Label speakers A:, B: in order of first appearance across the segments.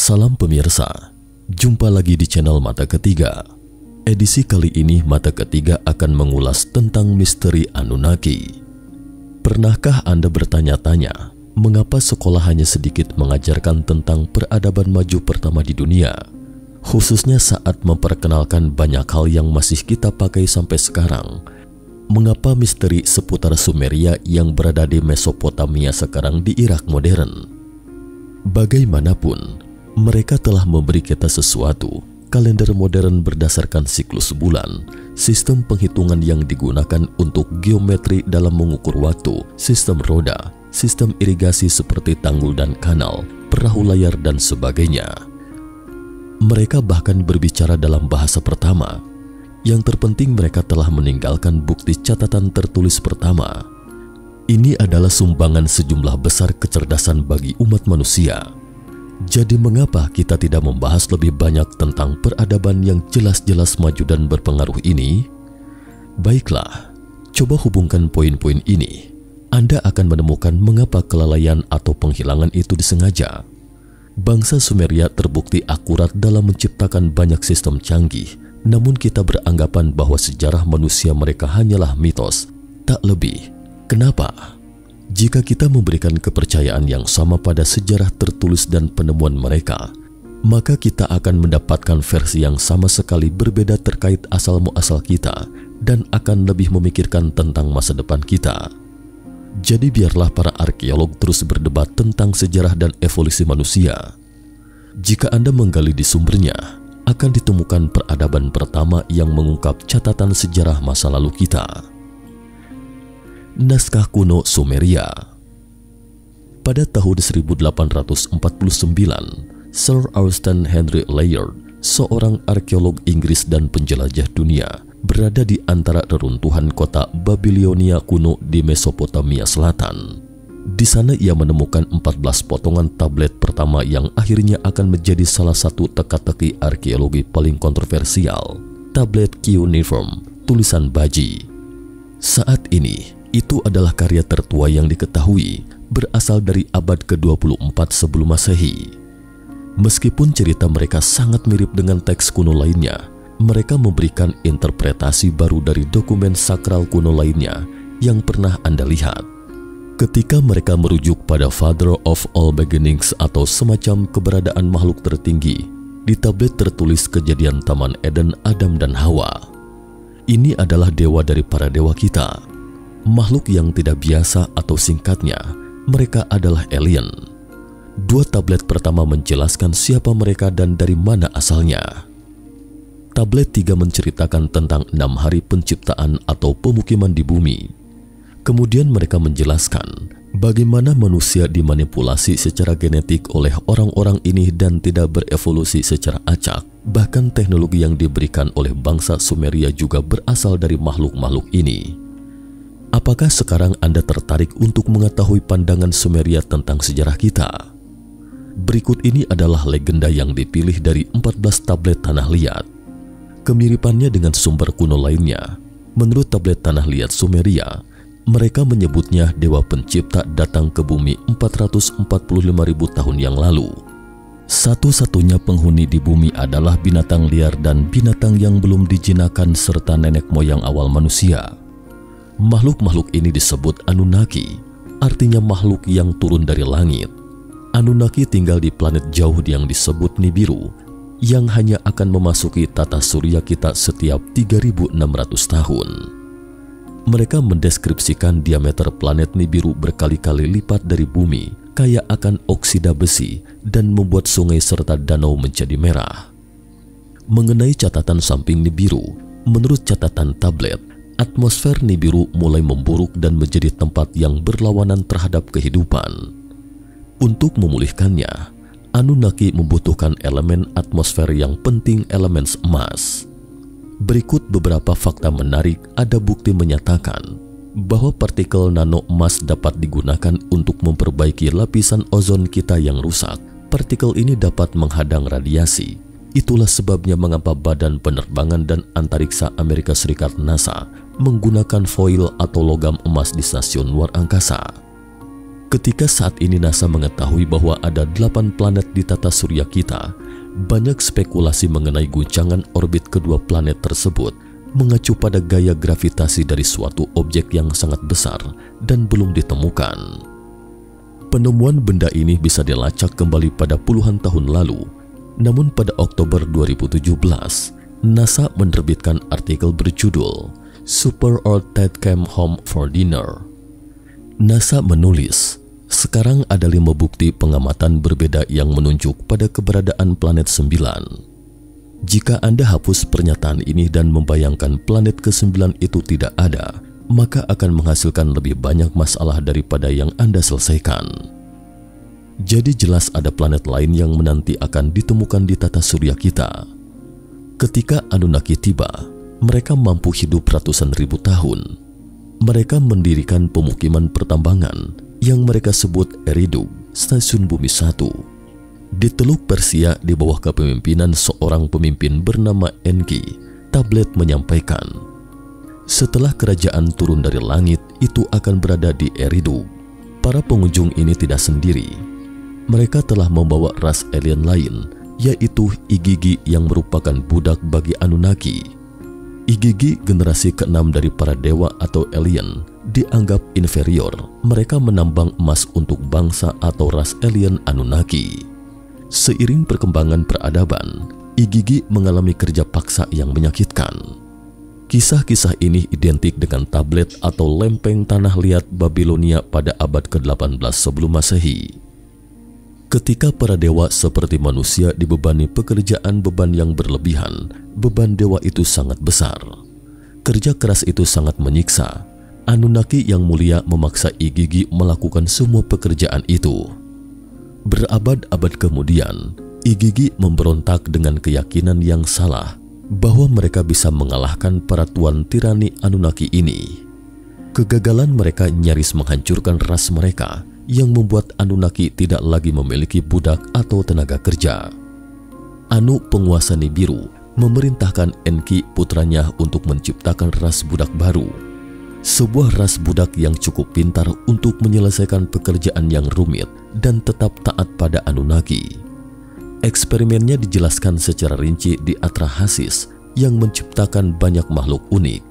A: Salam pemirsa, jumpa lagi di channel Mata Ketiga. Edisi kali ini Mata Ketiga akan mengulas tentang misteri Anunnaki. Pernahkah Anda bertanya-tanya, mengapa sekolah hanya sedikit mengajarkan tentang peradaban maju pertama di dunia? Khususnya saat memperkenalkan banyak hal yang masih kita pakai sampai sekarang. Mengapa misteri seputar Sumeria yang berada di Mesopotamia sekarang di Irak modern? Bagaimanapun, mereka telah memberi kita sesuatu, kalender modern berdasarkan siklus bulan, sistem penghitungan yang digunakan untuk geometri dalam mengukur waktu, sistem roda, sistem irigasi seperti tanggul dan kanal, perahu layar dan sebagainya. Mereka bahkan berbicara dalam bahasa pertama. Yang terpenting mereka telah meninggalkan bukti catatan tertulis pertama. Ini adalah sumbangan sejumlah besar kecerdasan bagi umat manusia. Jadi mengapa kita tidak membahas lebih banyak tentang peradaban yang jelas-jelas maju dan berpengaruh ini? Baiklah, coba hubungkan poin-poin ini. Anda akan menemukan mengapa kelalaian atau penghilangan itu disengaja. Bangsa Sumeria terbukti akurat dalam menciptakan banyak sistem canggih, namun kita beranggapan bahwa sejarah manusia mereka hanyalah mitos, tak lebih. Kenapa? Jika kita memberikan kepercayaan yang sama pada sejarah tertulis dan penemuan mereka, maka kita akan mendapatkan versi yang sama sekali berbeda terkait asal-muasal kita dan akan lebih memikirkan tentang masa depan kita. Jadi biarlah para arkeolog terus berdebat tentang sejarah dan evolusi manusia. Jika Anda menggali di sumbernya, akan ditemukan peradaban pertama yang mengungkap catatan sejarah masa lalu kita. Naskah kuno Sumeria. Pada tahun 1849, Sir Austen Henry Layard, seorang arkeolog Inggris dan penjelajah dunia, berada di antara reruntuhan kota Babilonia kuno di Mesopotamia Selatan. Di sana ia menemukan 14 potongan tablet pertama yang akhirnya akan menjadi salah satu teka-teki arkeologi paling kontroversial, tablet cuneiform, tulisan Baji. Saat ini, itu adalah karya tertua yang diketahui, berasal dari abad ke-24 sebelum Masehi. Meskipun cerita mereka sangat mirip dengan teks kuno lainnya, mereka memberikan interpretasi baru dari dokumen sakral kuno lainnya yang pernah Anda lihat. Ketika mereka merujuk pada Father of All Beginnings atau semacam keberadaan makhluk tertinggi, di tablet tertulis kejadian Taman Eden Adam dan Hawa. Ini adalah dewa dari para dewa kita. Makhluk yang tidak biasa atau singkatnya, mereka adalah alien. Dua tablet pertama menjelaskan siapa mereka dan dari mana asalnya. Tablet 3 menceritakan tentang 6 hari penciptaan atau pemukiman di bumi. Kemudian mereka menjelaskan bagaimana manusia dimanipulasi secara genetik oleh orang-orang ini dan tidak berevolusi secara acak. Bahkan teknologi yang diberikan oleh bangsa Sumeria juga berasal dari makhluk-makhluk ini. Apakah sekarang Anda tertarik untuk mengetahui pandangan Sumeria tentang sejarah kita? Berikut ini adalah legenda yang dipilih dari 14 tablet tanah liat. Kemiripannya dengan sumber kuno lainnya. Menurut tablet tanah liat Sumeria, mereka menyebutnya dewa pencipta datang ke bumi 445.000 tahun yang lalu. Satu-satunya penghuni di bumi adalah binatang liar dan binatang yang belum dijinakan serta nenek moyang awal manusia. Makhluk-makhluk ini disebut Anunnaki, artinya makhluk yang turun dari langit. Anunnaki tinggal di planet jauh yang disebut Nibiru, yang hanya akan memasuki tata surya kita setiap 3.600 tahun. Mereka mendeskripsikan diameter planet Nibiru berkali-kali lipat dari bumi, kaya akan oksida besi, dan membuat sungai serta danau menjadi merah. Mengenai catatan samping Nibiru, menurut catatan tablet, atmosfer Nibiru mulai memburuk dan menjadi tempat yang berlawanan terhadap kehidupan. Untuk memulihkannya, Anunnaki membutuhkan elemen atmosfer yang penting, elemen emas. Berikut beberapa fakta menarik. Ada bukti menyatakan bahwa partikel nano emas dapat digunakan untuk memperbaiki lapisan ozon kita yang rusak. Partikel ini dapat menghadang radiasi. Itulah sebabnya mengapa Badan Penerbangan dan Antariksa Amerika Serikat NASA menggunakan foil atau logam emas di stasiun luar angkasa. Ketika saat ini NASA mengetahui bahwa ada 8 planet di tata surya kita, banyak spekulasi mengenai guncangan orbit kedua planet tersebut mengacu pada gaya gravitasi dari suatu objek yang sangat besar dan belum ditemukan. Penemuan benda ini bisa dilacak kembali pada puluhan tahun lalu, namun pada Oktober 2017, NASA menerbitkan artikel berjudul Super Earth That Came Home for Dinner. NASA menulis, sekarang ada 5 bukti pengamatan berbeda yang menunjuk pada keberadaan planet 9. Jika Anda hapus pernyataan ini dan membayangkan planet ke-9 itu tidak ada, maka akan menghasilkan lebih banyak masalah daripada yang Anda selesaikan. Jadi jelas ada planet lain yang menanti akan ditemukan di tata surya kita. Ketika Anunnaki tiba, mereka mampu hidup ratusan ribu tahun. Mereka mendirikan pemukiman pertambangan yang mereka sebut Eridu, stasiun bumi 1. Di Teluk Persia di bawah kepemimpinan seorang pemimpin bernama Enki, tablet menyampaikan, setelah kerajaan turun dari langit itu akan berada di Eridu. Para pengunjung ini tidak sendiri. Mereka telah membawa ras alien lain, yaitu Igigi yang merupakan budak bagi Anunnaki. Igigi, generasi ke-6 dari para dewa atau alien, dianggap inferior. Mereka menambang emas untuk bangsa atau ras alien Anunnaki. Seiring perkembangan peradaban, Igigi mengalami kerja paksa yang menyakitkan. Kisah-kisah ini identik dengan tablet atau lempeng tanah liat Babilonia pada abad ke-18 sebelum Masehi. Ketika para dewa seperti manusia dibebani pekerjaan beban yang berlebihan, beban dewa itu sangat besar. Kerja keras itu sangat menyiksa. Anunnaki yang mulia memaksa Igigi melakukan semua pekerjaan itu. Berabad-abad kemudian, Igigi memberontak dengan keyakinan yang salah bahwa mereka bisa mengalahkan para tuan tirani Anunnaki ini. Kegagalan mereka nyaris menghancurkan ras mereka, yang membuat Anunnaki tidak lagi memiliki budak atau tenaga kerja. Anu, penguasa Nibiru, memerintahkan Enki putranya untuk menciptakan ras budak baru. Sebuah ras budak yang cukup pintar untuk menyelesaikan pekerjaan yang rumit dan tetap taat pada Anunnaki. Eksperimennya dijelaskan secara rinci di Atrahasis yang menciptakan banyak makhluk unik.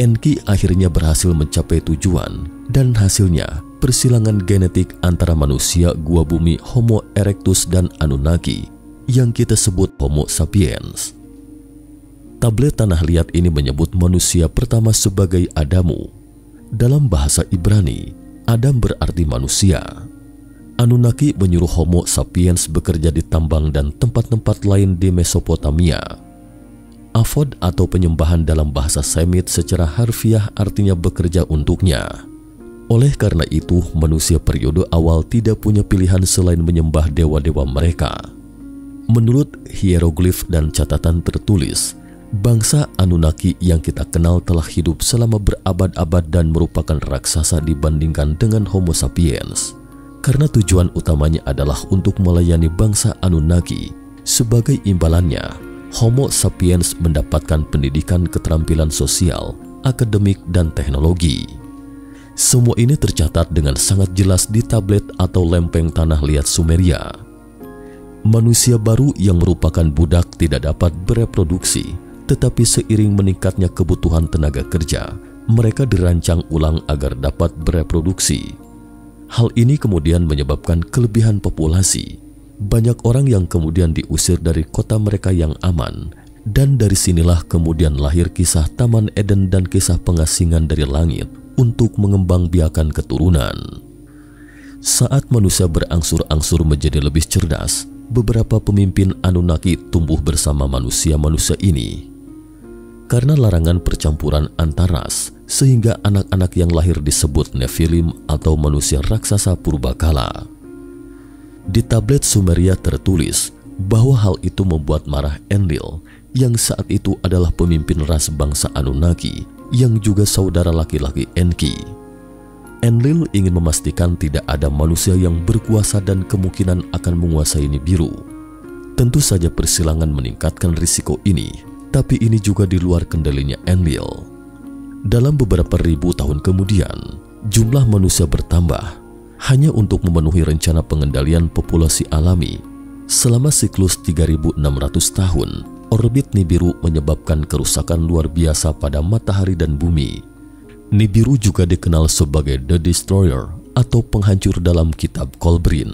A: Enki akhirnya berhasil mencapai tujuan dan hasilnya persilangan genetik antara manusia gua bumi Homo erectus dan Anunnaki yang kita sebut Homo sapiens. Tablet tanah liat ini menyebut manusia pertama sebagai Adamu. Dalam bahasa Ibrani, Adam berarti manusia. Anunnaki menyuruh Homo sapiens bekerja di tambang dan tempat-tempat lain di Mesopotamia. Avod atau penyembahan dalam bahasa Semit secara harfiah artinya bekerja untuknya. Oleh karena itu, manusia periode awal tidak punya pilihan selain menyembah dewa-dewa mereka. Menurut hieroglif dan catatan tertulis, bangsa Anunnaki yang kita kenal telah hidup selama berabad-abad dan merupakan raksasa dibandingkan dengan Homo sapiens. Karena tujuan utamanya adalah untuk melayani bangsa Anunnaki. Sebagai imbalannya, Homo sapiens mendapatkan pendidikan keterampilan sosial, akademik, dan teknologi. Semua ini tercatat dengan sangat jelas di tablet atau lempeng tanah liat Sumeria. Manusia baru yang merupakan budak tidak dapat bereproduksi, tetapi seiring meningkatnya kebutuhan tenaga kerja, mereka dirancang ulang agar dapat bereproduksi. Hal ini kemudian menyebabkan kelebihan populasi. Banyak orang yang kemudian diusir dari kota mereka yang aman, dan dari sinilah kemudian lahir kisah Taman Eden dan kisah pengasingan dari langit untuk mengembangbiakan keturunan. Saat manusia berangsur-angsur menjadi lebih cerdas, beberapa pemimpin Anunnaki tumbuh bersama manusia-manusia ini. Karena larangan percampuran antar ras, sehingga anak-anak yang lahir disebut Nephilim atau manusia raksasa purbakala. Di tablet Sumeria tertulis bahwa hal itu membuat marah Enlil, yang saat itu adalah pemimpin ras bangsa Anunnaki, yang juga saudara laki-laki Enki. Enlil ingin memastikan tidak ada manusia yang berkuasa dan kemungkinan akan menguasai Nibiru. Tentu saja persilangan meningkatkan risiko ini, tapi ini juga di luar kendalinya Enlil. Dalam beberapa ribu tahun kemudian, jumlah manusia bertambah. hanya untuk memenuhi rencana pengendalian populasi alami. Selama siklus 3.600 tahun, orbit Nibiru menyebabkan kerusakan luar biasa pada matahari dan bumi. Nibiru juga dikenal sebagai The Destroyer atau penghancur dalam kitab Kolbrin.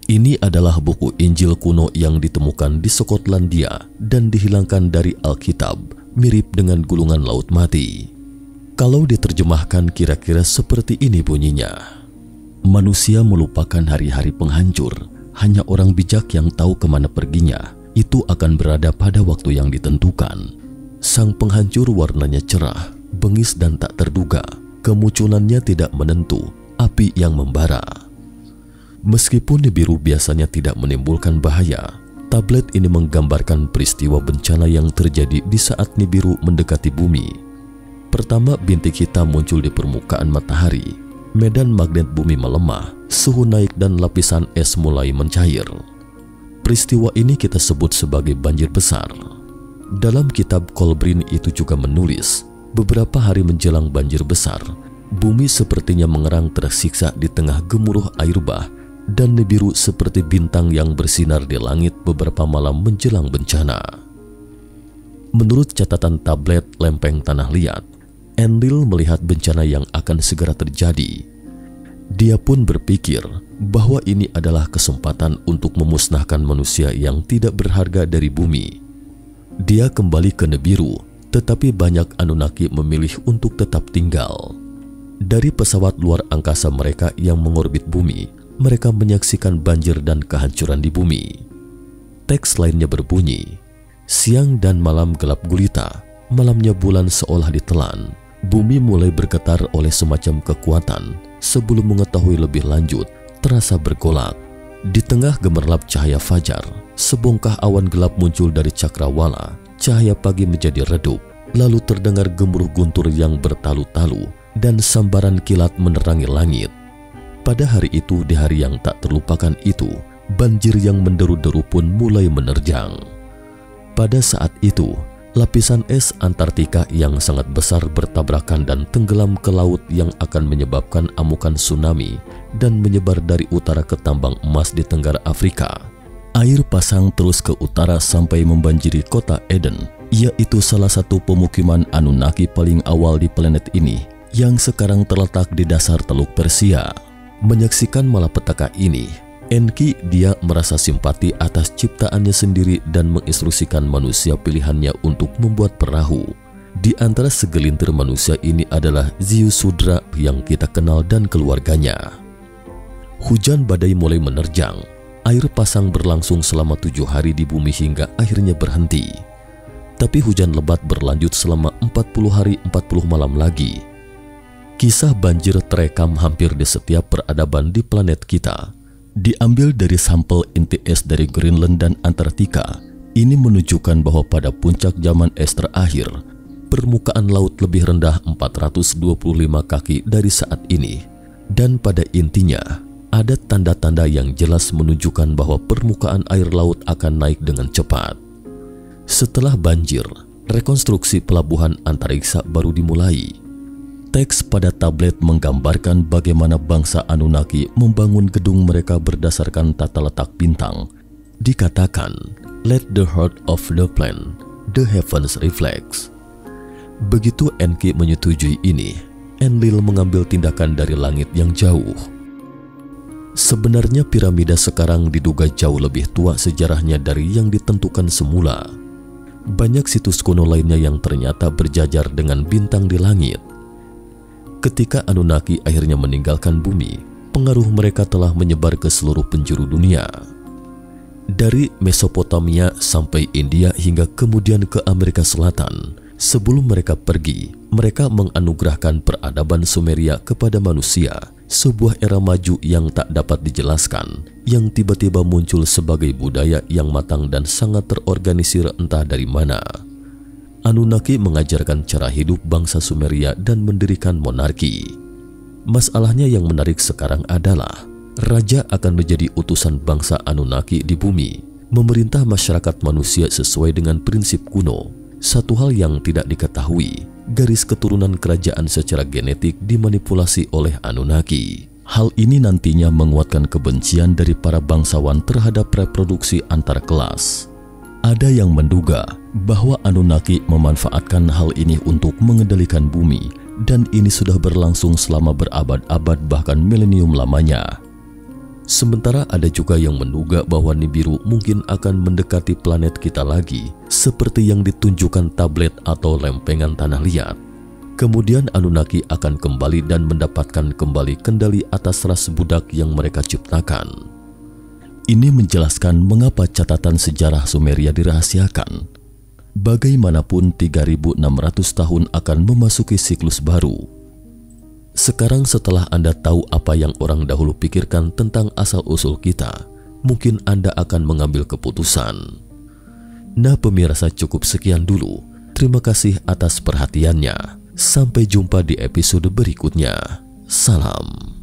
A: Ini adalah buku Injil kuno yang ditemukan di Skotlandia dan dihilangkan dari Alkitab, mirip dengan gulungan laut mati. Kalau diterjemahkan kira-kira seperti ini bunyinya. Manusia melupakan hari-hari penghancur, hanya orang bijak yang tahu kemana perginya, itu akan berada pada waktu yang ditentukan. Sang penghancur warnanya cerah, bengis dan tak terduga, kemunculannya tidak menentu, api yang membara. Meskipun Nibiru biasanya tidak menimbulkan bahaya, tablet ini menggambarkan peristiwa bencana yang terjadi di saat Nibiru mendekati bumi. Pertama, bintik hitam muncul di permukaan matahari, medan magnet bumi melemah, suhu naik dan lapisan es mulai mencair. Peristiwa ini kita sebut sebagai banjir besar. Dalam kitab Kolbrin itu juga menulis, beberapa hari menjelang banjir besar, bumi sepertinya mengerang tersiksa di tengah gemuruh air bah, dan Nibiru seperti bintang yang bersinar di langit beberapa malam menjelang bencana. Menurut catatan tablet Lempeng Tanah Liat, Enlil melihat bencana yang akan segera terjadi. Dia pun berpikir bahwa ini adalah kesempatan untuk memusnahkan manusia yang tidak berharga dari bumi. Dia kembali ke Nibiru, tetapi banyak Anunnaki memilih untuk tetap tinggal. Dari pesawat luar angkasa mereka yang mengorbit bumi, mereka menyaksikan banjir dan kehancuran di bumi. Teks lainnya berbunyi, siang dan malam gelap gulita, malamnya bulan seolah ditelan. Bumi mulai bergetar oleh semacam kekuatan. Sebelum mengetahui lebih lanjut, terasa bergolak. Di tengah gemerlap cahaya fajar, sebongkah awan gelap muncul dari cakrawala. Cahaya pagi menjadi redup, lalu terdengar gemuruh guntur yang bertalu-talu dan sambaran kilat menerangi langit. Pada hari itu, di hari yang tak terlupakan itu, banjir yang menderu-deru pun mulai menerjang. Pada saat itu, lapisan es Antartika yang sangat besar bertabrakan dan tenggelam ke laut yang akan menyebabkan amukan tsunami dan menyebar dari utara ke tambang emas di Tenggara Afrika. Air pasang terus ke utara sampai membanjiri kota Eden, yaitu salah satu pemukiman Anunnaki paling awal di planet ini yang sekarang terletak di dasar Teluk Persia. Menyaksikan malapetaka ini, Enki dia merasa simpati atas ciptaannya sendiri dan menginstruksikan manusia pilihannya untuk membuat perahu. Di antara segelintir manusia ini adalah Ziusudra yang kita kenal dan keluarganya. Hujan badai mulai menerjang. Air pasang berlangsung selama 7 hari di bumi hingga akhirnya berhenti. Tapi hujan lebat berlanjut selama 40 hari 40 malam lagi. Kisah banjir terekam hampir di setiap peradaban di planet kita. Diambil dari sampel inti es dari Greenland dan Antartika. Ini menunjukkan bahwa pada puncak zaman es terakhir, permukaan laut lebih rendah 425 kaki dari saat ini. Dan pada intinya, ada tanda-tanda yang jelas menunjukkan bahwa permukaan air laut akan naik dengan cepat. Setelah banjir, rekonstruksi pelabuhan antariksa baru dimulai. Teks pada tablet menggambarkan bagaimana bangsa Anunnaki membangun gedung mereka berdasarkan tata letak bintang. Dikatakan, "Let the heart of the plan, the heavens reflects." Begitu Enki menyetujui ini, Enlil mengambil tindakan dari langit yang jauh. Sebenarnya piramida sekarang diduga jauh lebih tua sejarahnya dari yang ditentukan semula. Banyak situs kuno lainnya yang ternyata berjajar dengan bintang di langit. Ketika Anunnaki akhirnya meninggalkan bumi, pengaruh mereka telah menyebar ke seluruh penjuru dunia. Dari Mesopotamia sampai India hingga kemudian ke Amerika Selatan. Sebelum mereka pergi, mereka menganugerahkan peradaban Sumeria kepada manusia, sebuah era maju yang tak dapat dijelaskan, yang tiba-tiba muncul sebagai budaya yang matang dan sangat terorganisir entah dari mana. Anunnaki mengajarkan cara hidup bangsa Sumeria dan mendirikan monarki. Masalahnya yang menarik sekarang adalah raja akan menjadi utusan bangsa Anunnaki di bumi, memerintah masyarakat manusia sesuai dengan prinsip kuno. Satu hal yang tidak diketahui, garis keturunan kerajaan secara genetik dimanipulasi oleh Anunnaki. Hal ini nantinya menguatkan kebencian dari para bangsawan terhadap reproduksi antar kelas. Ada yang menduga bahwa Anunnaki memanfaatkan hal ini untuk mengendalikan bumi, dan ini sudah berlangsung selama berabad-abad bahkan milenium lamanya. Sementara ada juga yang menduga bahwa Nibiru mungkin akan mendekati planet kita lagi, seperti yang ditunjukkan tablet atau lempengan tanah liat. Kemudian Anunnaki akan kembali dan mendapatkan kembali kendali atas ras budak yang mereka ciptakan. Ini menjelaskan mengapa catatan sejarah Sumeria dirahasiakan. Bagaimanapun 3600 tahun akan memasuki siklus baru. Sekarang setelah Anda tahu apa yang orang dahulu pikirkan tentang asal-usul kita, mungkin Anda akan mengambil keputusan. Nah pemirsa, cukup sekian dulu. Terima kasih atas perhatiannya. Sampai jumpa di episode berikutnya. Salam.